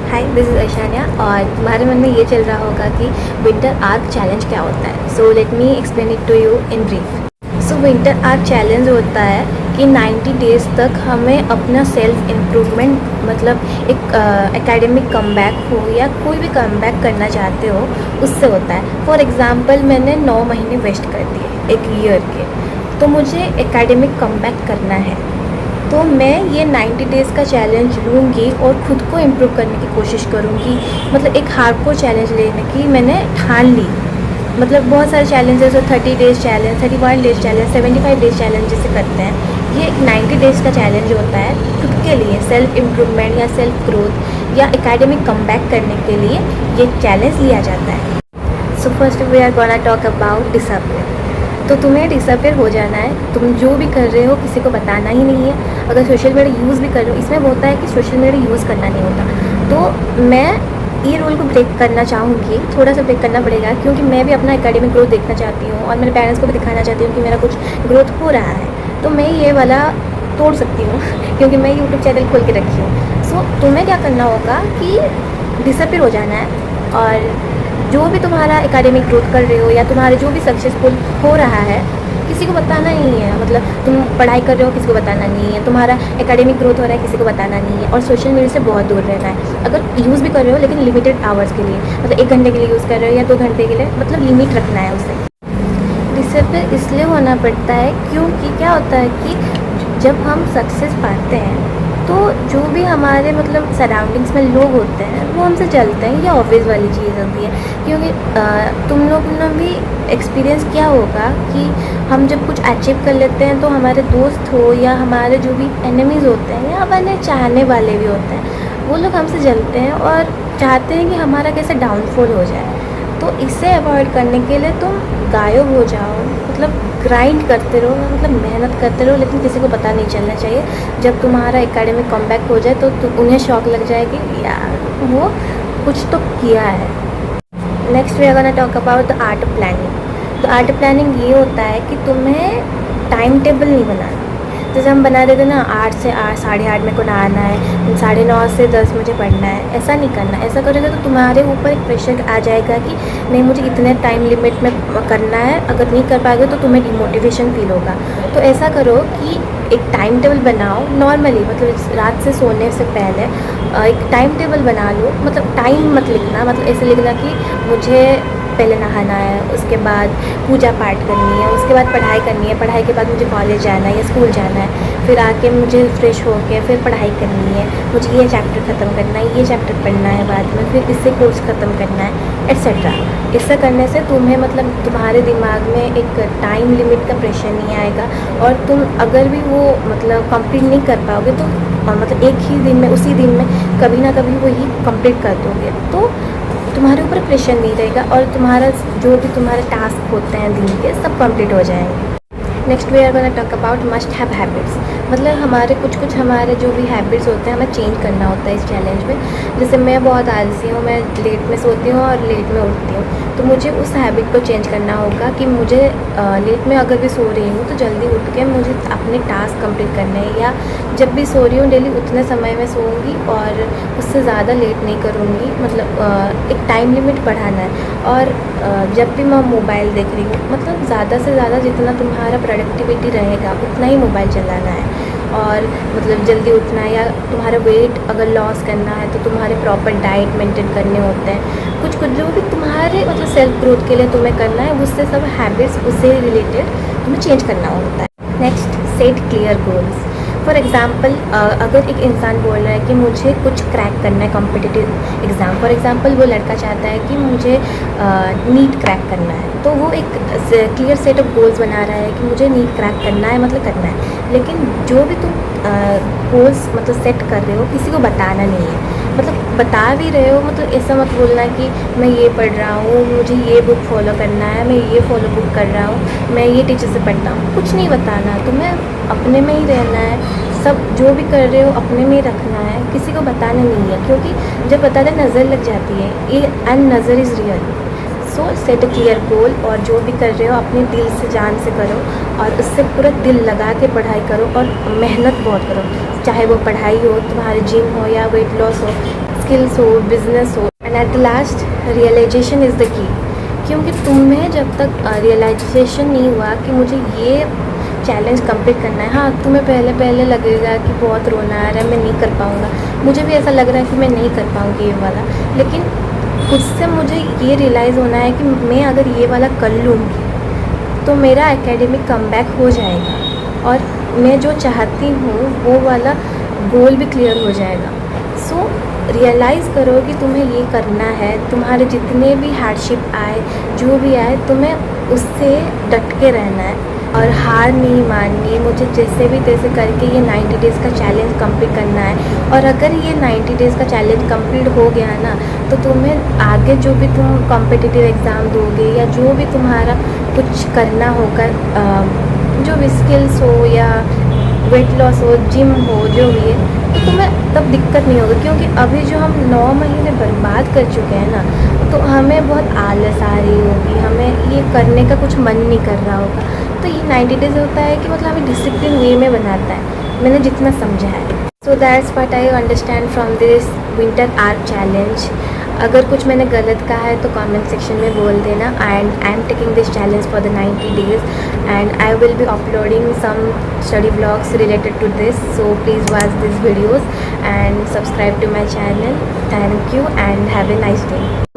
Hi, this is Aishanya और तुम्हारे मन में ये चल रहा होगा कि विंटर आर्क चैलेंज क्या होता है। So let me explain it to you in brief. So winter arc challenge होता है कि 90 डेज़ तक हमें अपना सेल्फ इम्प्रूवमेंट मतलब एक एकेडमिक कमबैक हो या कोई भी कमबैक करना चाहते हो उससे होता है। फॉर एग्ज़ाम्पल मैंने 9 महीने वेस्ट कर दिए एक ईयर के, तो मुझे एकेडमिक कमबैक करना है, तो मैं ये 90 डेज़ का चैलेंज लूँगी और ख़ुद को इम्प्रूव करने की कोशिश करूँगी। मतलब एक हार्डकोर चैलेंज लेने की मैंने ठान ली। मतलब बहुत सारे चैलेंजेस हो, 30 days challenge, 31 days challenge, 75 days challenge जैसे करते हैं। ये एक 90 डेज़ का चैलेंज होता है खुद के लिए सेल्फ इम्प्रूवमेंट या सेल्फ ग्रोथ या एकेडमिक कमबैक करने के लिए ये चैलेंज लिया जाता है। So first we are gonna talk about discipline. तो तुम्हें डिसअपियर हो जाना है। तुम जो भी कर रहे हो किसी को बताना ही नहीं है। अगर सोशल मीडिया यूज़ भी कर रहे हो, इसमें वो होता है कि सोशल मीडिया यूज़ करना नहीं होता। तो मैं ये रूल को ब्रेक करना चाहूँगी, थोड़ा सा ब्रेक करना पड़ेगा क्योंकि मैं भी अपना एकेडमिक ग्रोथ देखना चाहती हूँ और मेरे पेरेंट्स को भी दिखाना चाहती हूँ कि मेरा कुछ ग्रोथ हो रहा है। तो मैं ये वाला तोड़ सकती हूँ क्योंकि मैं यूट्यूब चैनल खोल के रखी हूँ। सो तुम्हें क्या करना होगा कि डिसअपियर हो जाना है और जो भी तुम्हारा एकेडमिक ग्रोथ कर रहे हो या तुम्हारे जो भी सक्सेसफुल हो रहा है किसी को बताना नहीं है। मतलब तुम पढ़ाई कर रहे हो, किसी को बताना नहीं है। तुम्हारा एकेडमिक ग्रोथ हो रहा है, किसी को बताना नहीं है। और सोशल मीडिया से बहुत दूर रहना है। अगर यूज़ भी कर रहे हो लेकिन लिमिटेड आवर्स के लिए, मतलब 1 घंटे के लिए यूज़ कर रहे हो या 2 घंटे के लिए, मतलब लिमिट रखना है उसे। डिसिप्लिन इसलिए होना पड़ता है क्योंकि क्या होता है कि जब हम सक्सेस पाते हैं तो जो भी हमारे मतलब सराउंडिंग्स में लोग होते हैं वो हमसे जलते हैं। ये ऑब्वियस वाली चीज़ होती है क्योंकि तुम लोग ने भी एक्सपीरियंस किया होगा कि हम जब कुछ अचीव कर लेते हैं तो हमारे दोस्त हो या हमारे जो भी एनिमीज़ होते हैं या हमारे चाहने वाले भी होते हैं, वो लोग हमसे जलते हैं और चाहते हैं कि हमारा कैसे डाउनफॉल हो जाए। तो इसे अवॉइड करने के लिए तुम गायब हो जाओ, मतलब ग्राइंड करते रहो, मतलब मेहनत करते रहो, लेकिन किसी को पता नहीं चलना चाहिए। जब तुम्हारा एकेडमिक कमबैक हो जाए तो उन्हें शौक लग जाएगी यार वो कुछ तो किया है। Next we are gonna talk about the art planning. तो आर्ट प्लानिंग ये होता है कि तुम्हें टाइम टेबल नहीं बनाना। जैसे हम बना देते ना 8 से 8, 8:30 मेरे को नहाना है, 9:30 से 10 मुझे पढ़ना है। ऐसा नहीं करना। ऐसा करोगे तो तुम्हारे ऊपर एक प्रेशर आ जाएगा कि नहीं मुझे इतने टाइम लिमिट में करना है। अगर नहीं कर पाओगे तो तुम्हें डिमोटिवेशन फील होगा। तो ऐसा करो कि एक टाइम टेबल बनाओ नॉर्मली, मतलब रात से सोने से पहले एक टाइम टेबल बना लो। मतलब टाइम मत लिखना, मतलब ऐसे लिखना कि मुझे पहले नहाना है, उसके बाद पूजा पाठ करनी है, उसके बाद पढ़ाई करनी है, पढ़ाई के बाद मुझे कॉलेज जाना है या स्कूल जाना है, फिर आके मुझे फ्रेश होकर फिर पढ़ाई करनी है, मुझे ये चैप्टर ख़त्म करना है, ये चैप्टर पढ़ना है बाद में, फिर इससे कोर्स ख़त्म करना है एट्सेट्रा। ऐसा करने से तुम्हें मतलब तुम्हारे दिमाग में एक टाइम लिमिट का प्रेशर नहीं आएगा और तुम अगर भी वो मतलब कंप्लीट नहीं कर पाओगे तो मतलब एक ही दिन में, उसी दिन में कभी ना कभी वही कंप्लीट कर दोगे तो तुम्हारे ऊपर प्रेशर नहीं रहेगा और तुम्हारा जो भी तुम्हारे टास्क होते हैं दिन के सब कंप्लीट हो जाएंगे। Next we are gonna talk about must have habits. मतलब हमारे कुछ हमारे जो भी हैबिट्स होते हैं हमें चेंज करना होता है इस चैलेंज में। जैसे मैं बहुत आलसी हूँ, मैं लेट में सोती हूँ और लेट में उठती हूँ, तो मुझे उस हैबिट को चेंज करना होगा कि मुझे लेट में अगर भी सो रही हूँ तो जल्दी उठ के मुझे अपने टास्क कंप्लीट करने हैं, या जब भी सो रही हूँ डेली उतने समय में सोऊंगी और उससे ज़्यादा लेट नहीं करूँगी। मतलब एक टाइम लिमिट बढ़ाना है। और जब भी मैं मोबाइल देख रही हूँ, मतलब ज़्यादा से ज़्यादा जितना तुम्हारा प्रोडक्टिविटी रहेगा उतना ही मोबाइल चलाना है। और मतलब जल्दी उठना है, या तुम्हारा वेट अगर लॉस करना है तो तुम्हारे प्रॉपर डाइट मेंटेन करने होते हैं। कुछ जो भी तुम्हारे मतलब सेल्फ ग्रोथ के लिए तुम्हें करना है, उससे सब हैबिट्स उससे रिलेटेड तुम्हें चेंज करना होता है। Next, set clear goals. For example अगर एक इंसान बोल रहा है कि मुझे कुछ क्रैक करना है कॉम्पिटिटिव एग्ज़ाम, फॉर एग्ज़ाम्पल वो लड़का चाहता है कि मुझे नीट क्रैक करना है, तो वो एक क्लियर सेट ऑफ गोल्स बना रहा है कि मुझे नीट क्रैक करना है, मतलब करना है। लेकिन जो भी तुम गोल्स मतलब सेट कर रहे हो किसी को बताना नहीं है। मतलब बता भी रहे हो, मतलब ऐसा मत बोलना कि मैं ये पढ़ रहा हूँ, मुझे ये बुक फॉलो करना है, मैं ये फॉलो बुक कर रहा हूँ, मैं ये टीचर से पढ़ता हूँ। कुछ नहीं बताना, तुम्हें अपने में ही रहना है। सब जो भी कर रहे हो अपने में ही रखना है, किसी को बताना नहीं है क्योंकि जब बताते नज़र लग जाती है, ये एंड नज़र is real. So set a clear goal और जो भी कर रहे हो अपने दिल से जान से करो और उससे पूरा दिल लगा के पढ़ाई करो और मेहनत बहुत करो। चाहे वो पढ़ाई हो, तुम्हारे जिम हो या वेट लॉस हो, स्किल्स हो, बिजनेस हो, and at the last realisation is the key. क्योंकि तुम्हें जब तक रियलाइजेशन नहीं हुआ कि मुझे ये चैलेंज कंप्लीट करना है, हाँ तुम्हें पहले पहले लगेगा कि बहुत रोना आ रहा है, मैं नहीं कर पाऊँगा, मुझे भी ऐसा लग रहा है कि मैं नहीं कर पाऊँगी ये वाला, लेकिन खुद से मुझे ये रियलाइज़ होना है कि मैं अगर ये वाला कर लूँगी तो मेरा एकेडमिक कमबैक हो जाएगा और मैं जो चाहती हूँ वो वाला गोल भी क्लियर हो जाएगा। सो रियलाइज़ करो कि तुम्हें ये करना है, तुम्हारे जितने भी हार्डशिप आए, जो भी आए, तुम्हें उससे डट के रहना है और हार नहीं माननी। मुझे जैसे भी तैसे करके ये 90 डेज़ का चैलेंज कंप्लीट करना है और अगर ये 90 डेज़ का चैलेंज कंप्लीट हो गया ना तो तुम्हें आगे जो भी तुम कॉम्पिटिटिव एग्ज़ाम दोगे या जो भी तुम्हारा कुछ करना होगा, जो भी स्किल्स हो या वेट लॉस हो, जिम हो, जो भी है, तो तुम्हें तब दिक्कत नहीं होगी। क्योंकि अभी जो हम 9 महीने बर्बाद कर चुके हैं ना, तो हमें बहुत आलस आ रही होगी, हमें ये करने का कुछ मन नहीं कर रहा होगा। तो ये 90 डेज़ होता है कि मतलब हमें डिसिप्लिन वे में बनाता है, मैंने जितना समझा है। So that's what I understand from this winter arc challenge. अगर कुछ मैंने गलत कहा है तो कमेंट सेक्शन में बोल देना। And I am taking this challenge for the 90 days and I will be uploading some study vlogs related to this, so please watch these videos and subscribe to my channel. Thank you and have a nice day.